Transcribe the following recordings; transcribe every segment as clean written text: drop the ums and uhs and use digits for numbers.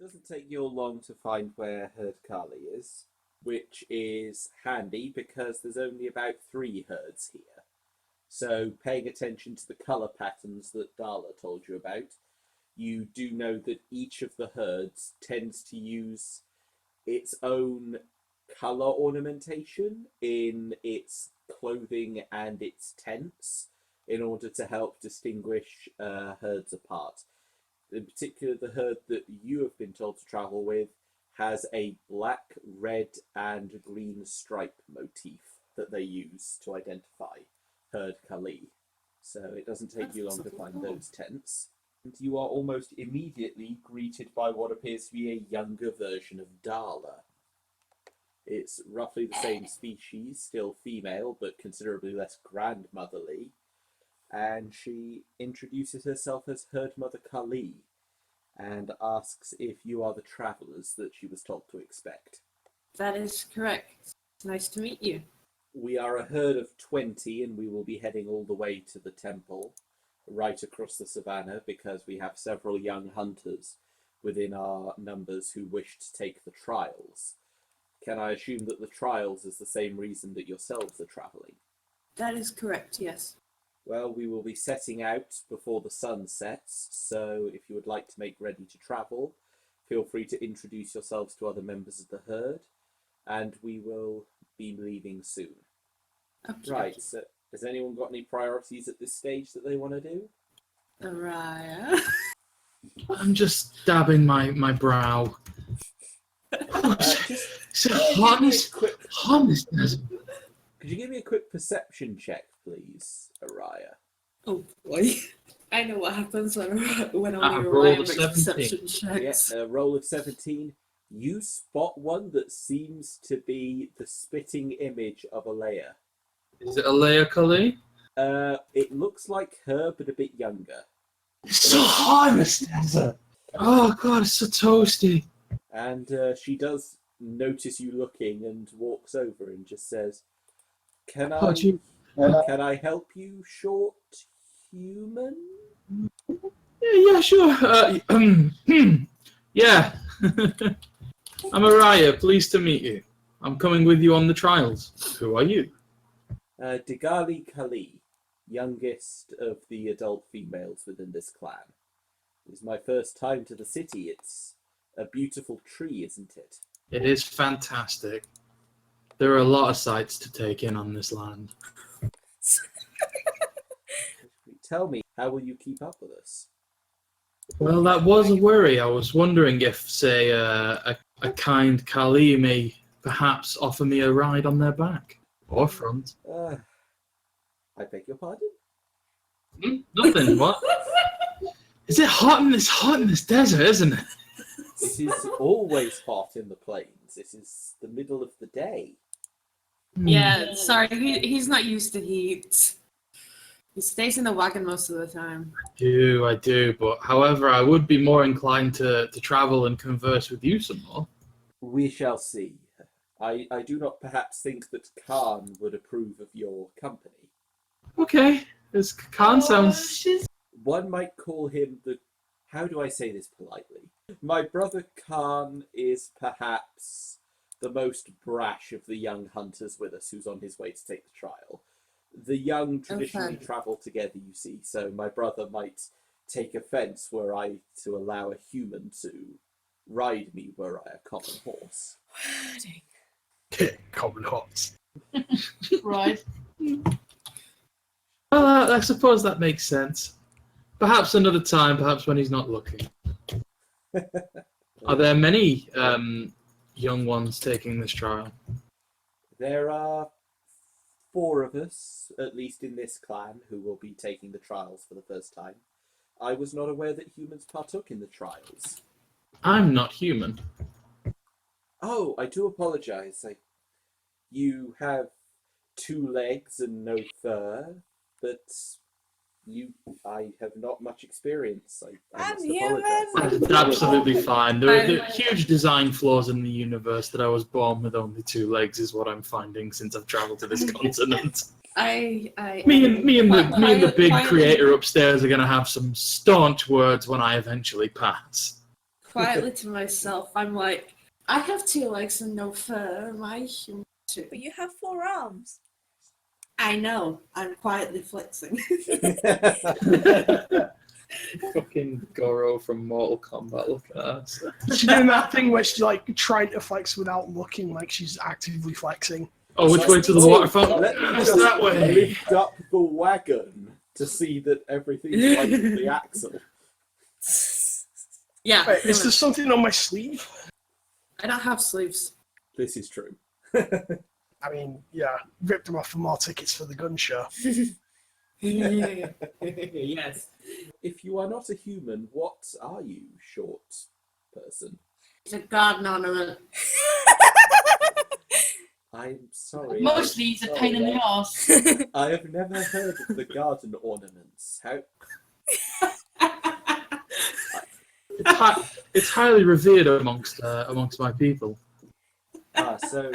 Doesn't take you long to find where Herd Kali is, which is handy because there's only about 3 herds here. So paying attention to the colour patterns that Dala told you about, you do know that each of the herds tends to use its own colour ornamentation in its clothing and its tents in order to help distinguish herds apart. In particular, the herd that you have been told to travel with has a black, red, and green stripe motif that they use to identify Herd Kali. So it doesn't take you long to find those tents. And you are almost immediately greeted by what appears to be a younger version of Dala. It's roughly the same species, still female, but considerably less grandmotherly. And she introduces herself as Herd Mother Kali and asks if you are the travellers that she was told to expect. That is correct. It's nice to meet you. We are a herd of 20 and we will be heading all the way to the temple right across the savannah because we have several young hunters within our numbers who wish to take the trials. Can I assume that the trials is the same reason that yourselves are travelling? That is correct, yes. Well, we will be setting out before the sun sets, so if you would like to make ready to travel, feel free to introduce yourselves to other members of the herd, and we will be leaving soon. Okay. Right, so has anyone got any priorities at this stage that they want to do? Araya. I'm just dabbing my brow. So harness. Could you give me a quick perception check, please, Araya? Oh boy. I know what happens when only roll Araya of makes 17. perception checks. Yeah, a roll of 17. You spot one that seems to be the spitting image of Alea. Is it Alea Kali? It looks like her, but a bit younger. It's so hot in this desert. Oh god, it's so toasty. And she does notice you looking and walks over and just says, Can I help you, short human? Yeah, sure. Yeah. I'm Araya, pleased to meet you. I'm coming with you on the trials. Who are you? Digali Kali, youngest of the adult females within this clan. It is my first time to the city. It's a beautiful tree, isn't it? It is fantastic. There are a lot of sights to take in on this land. Tell me, how will you keep up with us? Well, that was a worry. I was wondering if, say, a kind Kali may perhaps offer me a ride on their back. Or front. I beg your pardon? Nothing, what? Is it hot in this desert, isn't it? It is always hot in the plains. This is the middle of the day. Yeah, sorry, he's not used to heat. He stays in the wagon most of the time. I do, but however, I would be more inclined to travel and converse with you some more. We shall see. I do not perhaps think that Khan would approve of your company. Okay, this Khan sounds... One might call him the... How do I say this politely? My brother Khan is perhaps the most brash of the young hunters with us who's on his way to take the trial. The young traditionally travel together, you see, so my brother might take offence were I to allow a human to ride me were I a common horse. Common horse. Right. Well, I suppose that makes sense. Perhaps another time, perhaps when he's not looking. Are there many young ones taking this trial? There are 4 of us, at least in this clan, who will be taking the trials for the first time. I was not aware that humans partook in the trials. I'm not human. Oh, I do apologise. You have 2 legs and no fur, but I have not much experience. I must apologise. It's absolutely fine. There are huge design flaws in the universe that I was born with only 2 legs is what I'm finding since I've travelled to this continent. Me and the big creator upstairs are going to have some staunch words when I eventually pass. quietly to myself, I'm like, I have 2 legs and no fur. Am I human too? But you have 4 arms. I know. I'm quietly flexing. Fucking Goro from Mortal Kombat. Look at us. She's doing that thing where she's like trying to flex without looking like she's actively flexing. Oh, which way to the water fountain? Let me It's just that way. lift up the wagon to see that everything's right with the axle. Yeah. Wait, is there something on my sleeve? I don't have sleeves. This is true. I mean, yeah, ripped them off for more tickets for the gun show. Yes. If you are not a human, what are you, short person? It's a garden ornament. I'm sorry. Mostly I'm he's a sorry, pain in the arse. I have never heard of the garden ornaments. How? It's highly revered amongst my people. So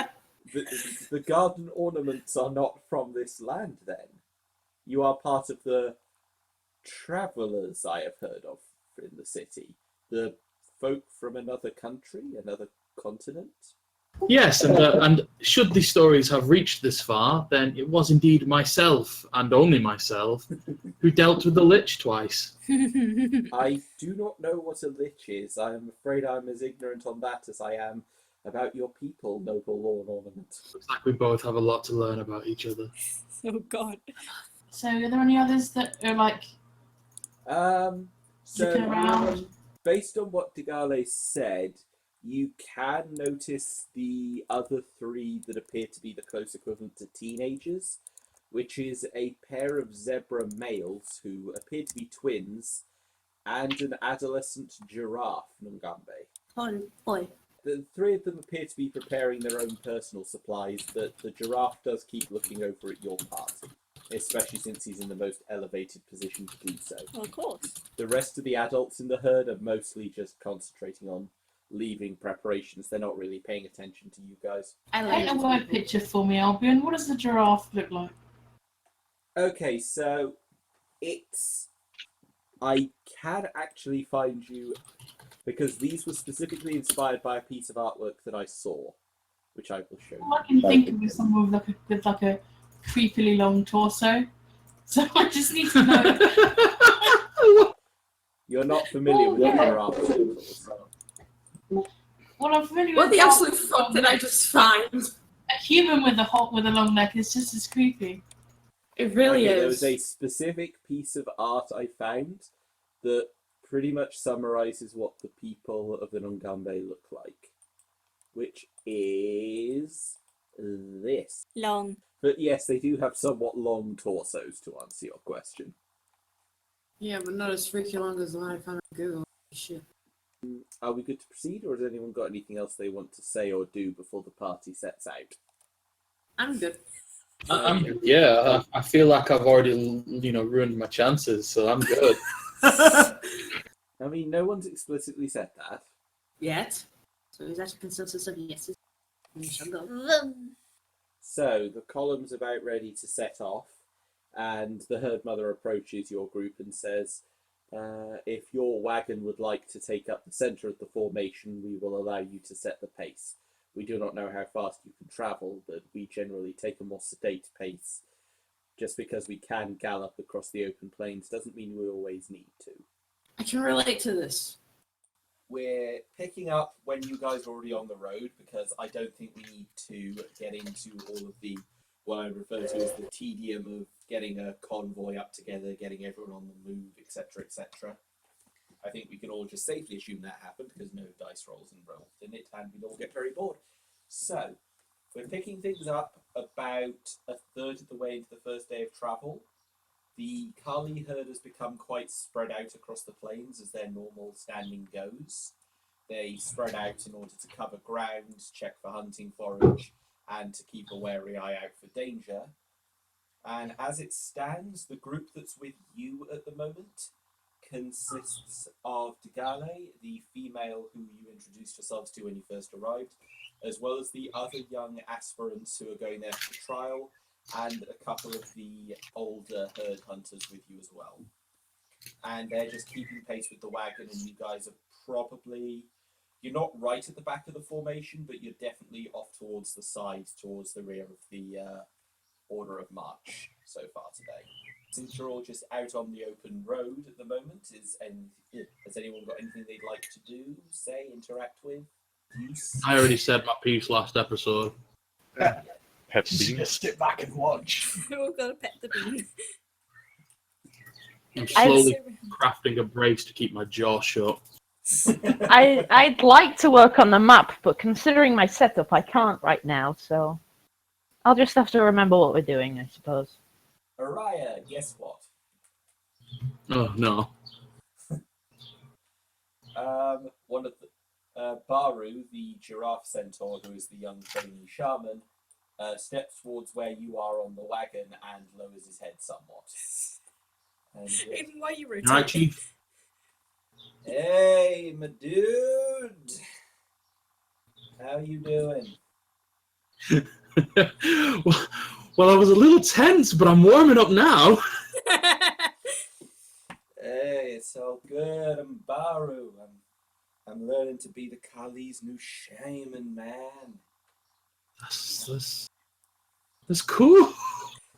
the garden ornaments are not from this land, then? You are part of the travellers I have heard of in the city. The folk from another country, another continent? Yes, and should these stories have reached this far, then it was indeed myself, and only myself, who dealt with the Lich twice. I do not know what a lich is. I am afraid I'm as ignorant on that as I am about your people, noble Lord Ornament. Looks like we both have a lot to learn about each other. Oh God. So are there any others that are like looking So, around? based on what Digale said, you can notice the other 3 that appear to be the close equivalent to teenagers, which is a pair of zebra males who appear to be twins and an adolescent giraffe, Nungambe. Oh boy. The 3 of them appear to be preparing their own personal supplies, but the giraffe does keep looking over at your party, especially since he's in the most elevated position to do so. Well, of course. The rest of the adults in the herd are mostly just concentrating on leaving preparations. They're not really paying attention to you guys. Paint a word picture for me, Albion. What does the giraffe look like? Okay, so I can actually find you, because these were specifically inspired by a piece of artwork that I saw, which I will show you. All I can think of is someone with like a creepily long torso. So I just need to know. You're not familiar with yeah. giraffe symbols. Well, I'm familiar What with the absolute fuck did I just find? a human with a long neck is just as creepy. It really Okay, there is. was a specific piece of art I found that pretty much summarizes what the people of the Nungambe look like, which is this. Long. But yes, they do have somewhat long torsos, to answer your question. Yeah, but not as freaky long as the one I found on Google. Shit. Are we good to proceed, or has anyone got anything else they want to say or do before the party sets out? I'm good. I feel like I've already, ruined my chances, so I'm good. I mean, no one's explicitly said that. Yet. So is that a consensus of yeses? We shall go. So the column's about ready to set off, and the herd mother approaches your group and says, if your wagon would like to take up the centre of the formation, we will allow you to set the pace. We do not know how fast you can travel, but we generally take a more sedate pace. Just because we can gallop across the open plains doesn't mean we always need to. I can relate to this. We're picking up when you guys are already on the road, because I don't think we need to get into all of the, what I refer to as the tedium of getting a convoy up together, getting everyone on the move, etc., etc. I think we can all just safely assume that happened, because no dice rolls involved in it, and we'd all get very bored. So, we're picking things up about a third of the way into the first day of travel. The Kali herd has become quite spread out across the plains as their normal standing goes. They spread out in order to cover ground, check for hunting forage, and to keep a wary eye out for danger. And as it stands, the group that's with you at the moment consists of Digale, the female who you introduced yourselves to when you first arrived, as well as the other young aspirants who are going there for trial, and a couple of the older herd hunters with you as well. And they're just keeping pace with the wagon, and you guys are probably... You're not right at the back of the formation, but you're definitely off towards the side, towards the rear of the order of march so far today. Since you're all just out on the open road at the moment, has anyone got anything they'd like to do, say, interact with, use? I already said my piece last episode. Pet Just bean. sit back and watch. We're all gonna pet the bean. I'm slowly crafting a brace to keep my jaw shut. I'd like to work on the map, but considering my setup, I can't right now, so I'll just have to remember what we're doing, I suppose. Araya, guess what? Oh, no. One of the Baru, the giraffe centaur, who is the young trainee shaman, steps towards where you are on the wagon and lowers his head somewhat. And, Even while you rotate. Right, Chief? hey, my dude! How you doing? Well, I was a little tense, but I'm warming up now. Hey, it's all good. I'm Baru. I'm learning to be the Kali's new shaman, man. That's cool.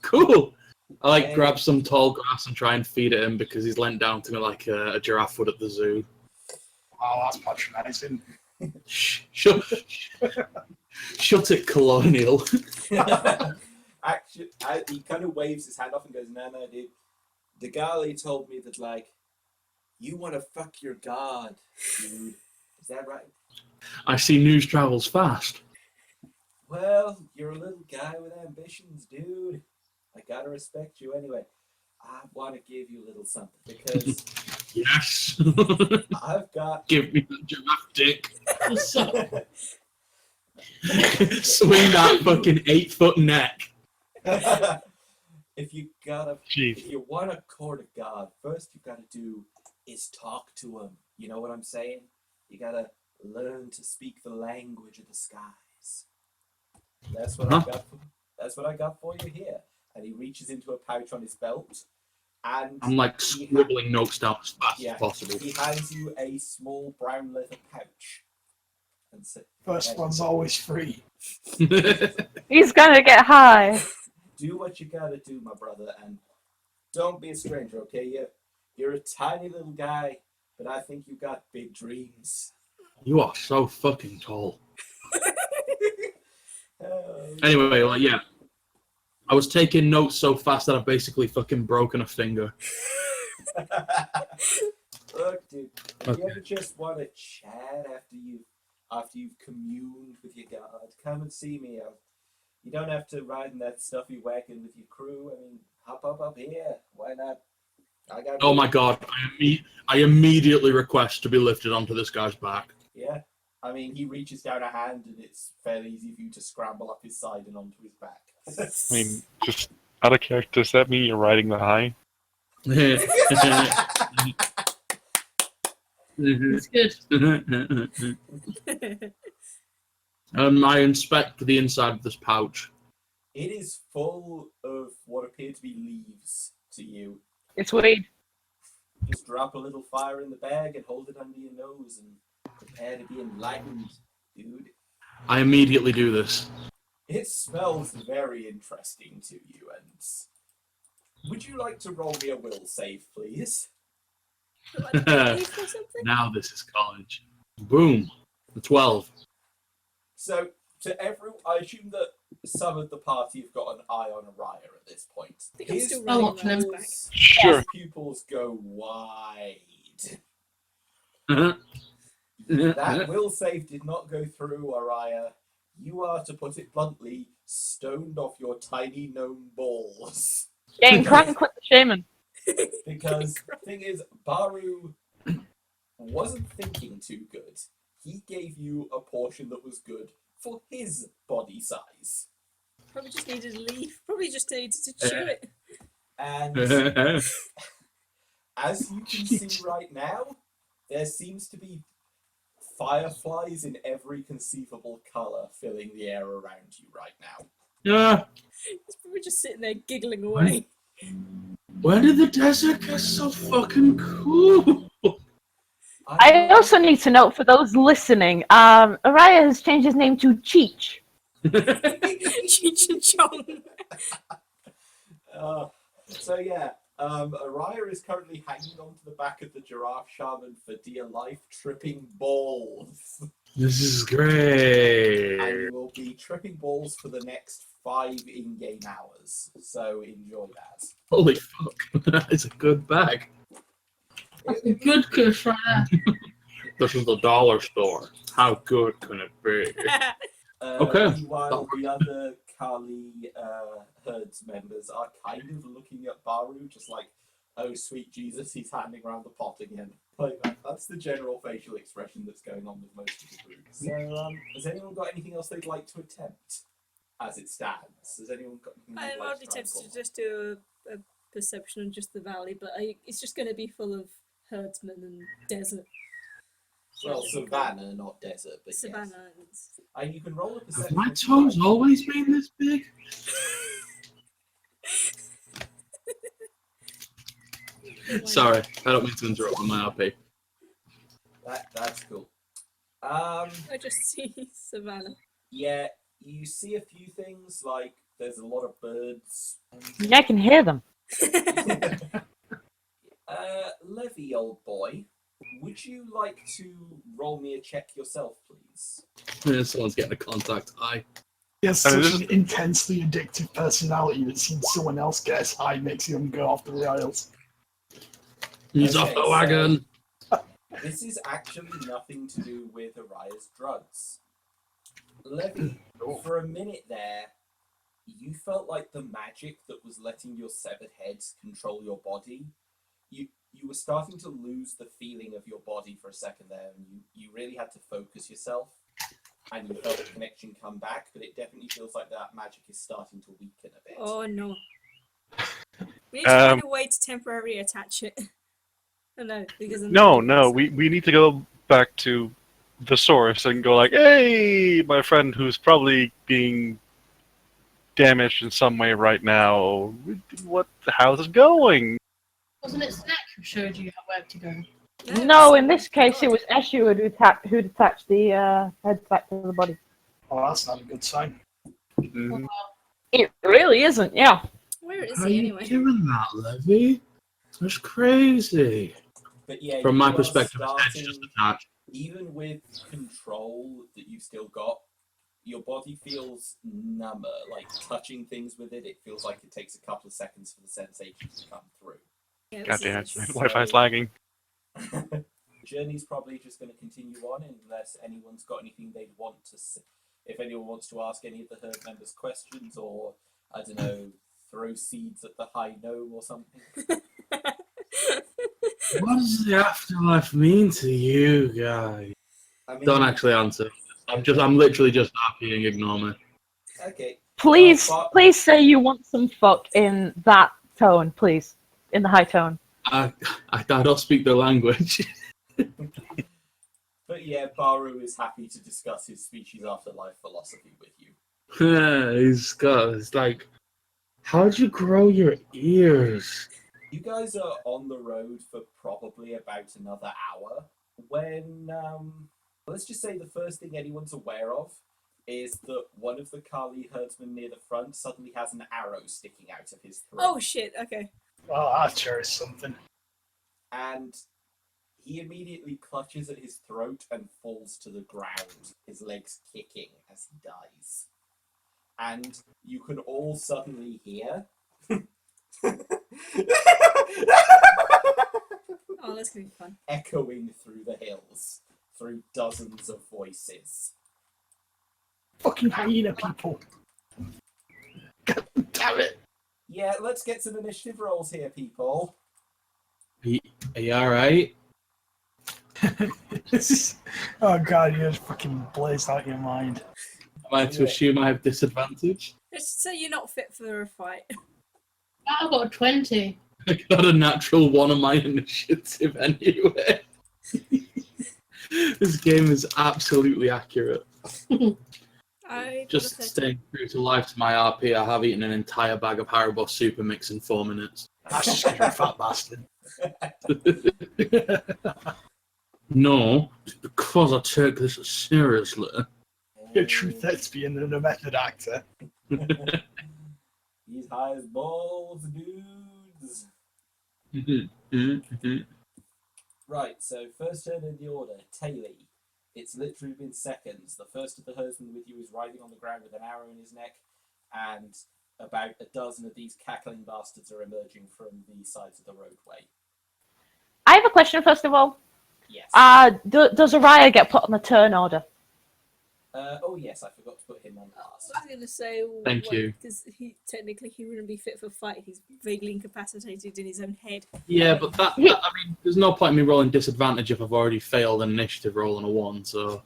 Cool. I grab some tall grass and try and feed it him because he's leant down to me like a giraffe would at the zoo. Oh, that's patronizing. Shut it, Colonial. Actually, he kind of waves his hand off and goes, no, dude. The Gali told me that, like, you want to fuck your god, dude. Is that right? I see news travels fast. Well, you're a little guy with ambitions, dude. I gotta respect you anyway. I want to give you a little something because Yes. I've got... Give me the giraffe dick. Swing that fucking 8-foot neck. If you Jeez. want to court a god, first you gotta do is talk to him. You know what I'm saying? You gotta learn to speak the language of the skies. That's what I got for you here. And he reaches into a pouch on his belt, and I'm like scribbling notes down as fast as possible. He hands you a small brown leather pouch. And First one's always free. He's gonna get high. do what you gotta do, my brother, and don't be a stranger, okay? You're a tiny little guy, but I think you got big dreams. You are so fucking tall. Anyway, like, yeah. I was taking notes so fast that I've basically fucking broken a finger. Look, dude, if you ever just want to chat after you've communed with your god, come and see me. You don't have to ride in that stuffy wagon with your crew. I mean, hop up here. Why not? Oh my god, I immediately request to be lifted onto this guy's back. Yeah. I mean, he reaches down a hand and it's fairly easy for you to scramble up his side and onto his back. I mean, just out of character, does that mean you're riding the high? It's good. I inspect the inside of this pouch. It is full of what appear to be leaves to you. It's weed. Just drop a little fire in the bag and hold it under your nose and prepare to be enlightened, dude. I immediately do this. It smells very interesting to you, and would you like to roll me a will save, please? Now this is college. Boom. The 12. So, I assume that some of the party have got an eye on Araya at this point. I think I'm still I'll running watch around him. his back. Sure. His pupils go wide. That will save did not go through, Araya. You are, to put it bluntly, stoned off your tiny gnome balls. Getting crank with the shaman. Because the thing is, Baru wasn't thinking too good. He gave you a portion that was good for his body size. Probably just needed a leaf. Probably just needed to chew it. And as you can see right now, there seems to be fireflies in every conceivable colour filling the air around you right now. Yeah. He's probably just sitting there giggling away. Where did the desert get so fucking cool? I also need to note for those listening, Araya has changed his name to Cheech. Cheech and Chong. So yeah, Araya is currently hanging onto the back of the giraffe shaman for dear life, tripping balls. This is great. And you will be tripping balls for the next 5 in-game hours. So enjoy that. Holy fuck, that is a good bag. That's a good kush right there. This is the dollar store. How good can it be? Okay. Meanwhile, the other Kali herds members are kind of looking at Baru, just like, oh sweet Jesus, he's handing around the pot again. Like that's the general facial expression that's going on with most of the group. So, has anyone got anything else they'd like to attempt as it stands? Has anyone got anything they'd I've like already to try and tempted to call? just do a perception on just the valley, but it's just going to be full of herdsmen and desert. Well, savannah, not desert, but Savannah. yes. And you can roll a Have perception. my toes always been this big? Sorry, I don't mean to interrupt on my RP. That's cool. I just see Savannah. Yeah, you see a few things, like there's a lot of birds. Yeah, I can hear them. Levy, old boy, would you like to roll me a check yourself, please? Someone's getting a contact eye. He has such an intensely addictive personality that seeing someone else get as high makes him go off the rails. He's off the wagon. This is actually nothing to do with Araya's drugs. Levy, for a minute there, you felt like the magic that was letting your severed heads control your body. You were starting to lose the feeling of your body for a second there, and you really had to focus yourself, and you felt the connection come back, but it definitely feels like that magic is starting to weaken a bit. Oh no. We need to find a way to temporarily attach it. Oh, no, because No, we need to go back to the source and go like, hey, my friend who's probably being damaged in some way right now. How's it going? Wasn't it Snack who showed you where to go? No, in this case, it was Eshu who'd attached the head back to the body. Oh, that's not a good sign. Mm. It really isn't, yeah. Where is How he you anyway? doing that, Levy? That's crazy. But yeah, From you my are perspective, it's starting, just attached. even with control that you've still got, your body feels number. Like touching things with it, it feels like it takes a couple of seconds for the sensation to come through. Yeah, God this damn is- it, Wi-Fi's lagging. The journey's probably just going to continue on unless anyone's got anything they'd want to say. If anyone wants to ask any of the herd members questions, or I don't know, throw seeds at the high gnome or something. What does the afterlife mean to you guys? I mean, Don't actually answer. I'm literally just happy and ignore me. Okay. Please, But- please say you want some fuck in that tone, please. In the high tone. I don't speak the language. But yeah, Baru is happy to discuss his species afterlife philosophy with you. Yeah, it's like, how'd you grow your ears? You guys are on the road for probably about another hour when, let's just say the first thing anyone's aware of is that one of the Kali herdsmen near the front suddenly has an arrow sticking out of his throat. Oh shit, okay. Well, that sure is something. And he immediately clutches at his throat and falls to the ground, his legs kicking as he dies. And you can all suddenly hear... Oh, that's gonna be fun. echoing through the hills, through dozens of voices. Fucking hyena people. God damn it. Yeah, let's get some initiative rolls here, people. Are you alright? This is... Oh god, you just fucking blazed out your mind. Am I to assume I have disadvantage? Just so you're not fit for a fight. I got a 20. I got a natural 1 on my initiative anyway. This game is absolutely accurate. I Just staying true to life to my RP, I have eaten an entire bag of Haribo Super Mix in 4 minutes. That's just because you're a fat bastard. No, it's because I take this seriously. You're a true thespian and a method actor. He's high as balls, dudes. Right, so first turn in the order, Taylor. It's literally been seconds. The first of the herdsmen with you is riding on the ground with an arrow in his neck, and about a dozen of these cackling bastards are emerging from the sides of the roadway. I have a question, first of all. Yes. Does Araya get put on the turn order? Oh yes, I forgot to put him on last. I was going to say, Thank you. Because technically he wouldn't be fit for fight. He's vaguely incapacitated in his own head. Yeah, but I mean, there's no point in me rolling disadvantage if I've already failed an initiative roll on a 1, so...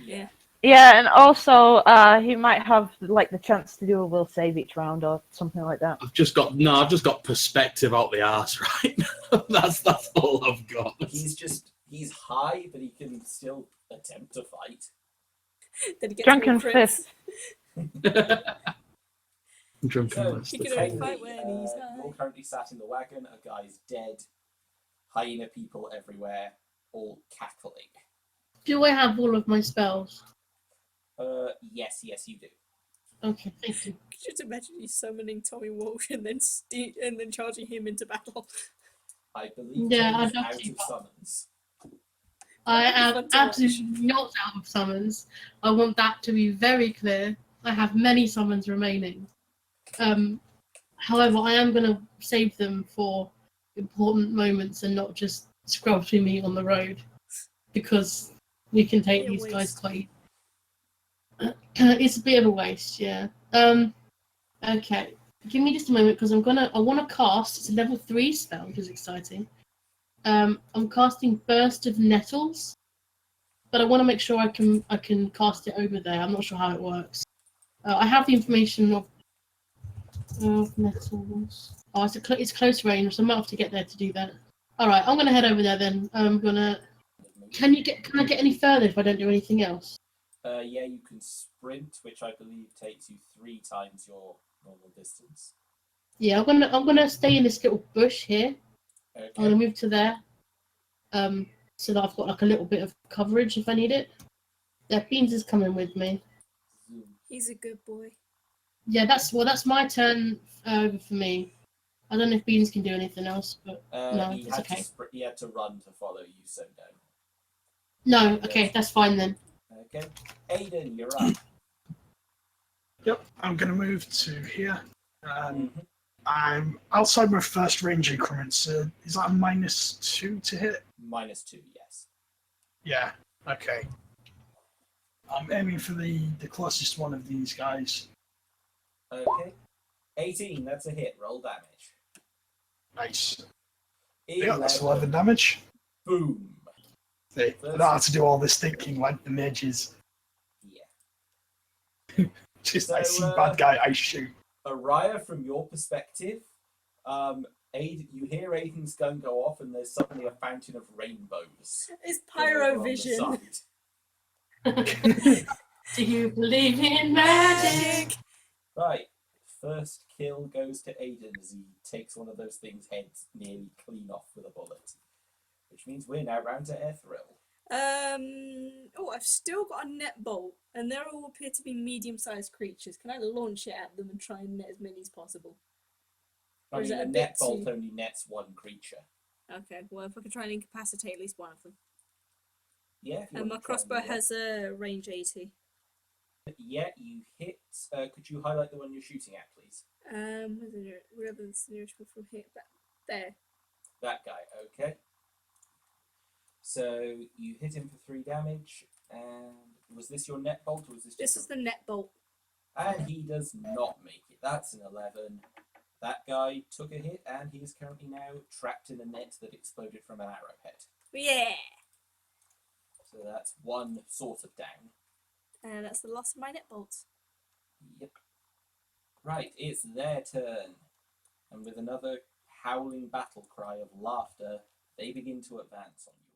Yeah. Yeah, and also he might have like the chance to do a will save each round or something like that. I've just got perspective out the arse right now. That's all I've got. He's high, but he can still attempt to fight. Then he gets Drunken more crits. Drunken So, list. He can Taylor, only fight when he's high. you're currently sat in the wagon. A guy's dead. Hyena people everywhere, all cackling. Do I have all of my spells? Yes, you do. Okay, thank you. Could you just imagine you summoning Tommy Walsh and then charging him into battle? I believe Yeah, Taylor's I'd love out to. of summons. I That'd be am fun to absolutely not out of summons. I want that to be very clear. I have many summons remaining. However, I am going to save them for important moments and not just scrubbing me on the road, because we can take these guys quite. It's a bit of a waste, yeah. Okay, give me just a moment because I want to cast. It's a level 3 spell, which is exciting. I'm casting Burst of Nettles, but I want to make sure I can cast it over there. I'm not sure how it works. I have the information of nettles. Oh, it's close range, so I might have to get there to do that. All right, I'm gonna head over there then. I'm gonna. Can I get any further if I don't do anything else? Yeah, you can sprint, which I believe takes you 3 times your normal distance. Yeah, I'm gonna stay in this little bush here. Okay. I'm gonna move to there. So that I've got like a little bit of coverage if I need it. Yeah, Beans is coming with me. Zoom. He's a good boy. Yeah, that's my turn over for me. I don't know if Beans can do anything else, but no, he it's had okay. he had to run to follow you, so no. No, okay, that's fine then. Okay. Aiden, you're up. Yep, I'm going to move to here. Mhm. I'm outside my first range increment, so is that a -2 to hit? -2, yes. Yeah, okay. I'm aiming for the closest one of these guys. Okay. 18, that's a hit. Roll damage. Nice. Yeah, that's 11 damage. Boom. See, I don't have to do all this thinking like the mages. Yeah. Just So, I see bad guy, I shoot. Araya, from your perspective, you hear Aiden's gun go off, and there's suddenly a fountain of rainbows. It's from over on the pyrovision. side. Do you believe in magic? Right. First kill goes to Aiden as he takes one of those things' heads nearly clean off with a bullet. Which means we're now round to Ethril. Oh, I've still got a net bolt, and they all appear to be medium-sized creatures. Can I launch it at them and try and net as many as possible? I Or is mean, it the a net bit bolt too- only nets one creature. Okay, well, if I can try and incapacitate at least one of them. Yeah, if you And want my to try and crossbow do that. has a range 80. Yeah, you hit. Could you highlight the one you're shooting at, please? Where's the nearest one from here? There. That guy, okay. So you hit him for 3 damage, and was this your net bolt, or was this This just is the net bolt. And he does not make it. That's an 11. That guy took a hit, and he is currently now trapped in a net that exploded from an arrowhead. Yeah! So that's one sort of down. And that's the loss of my net bolts. Yep. Right, it's their turn. And with another howling battle cry of laughter, they begin to advance on you.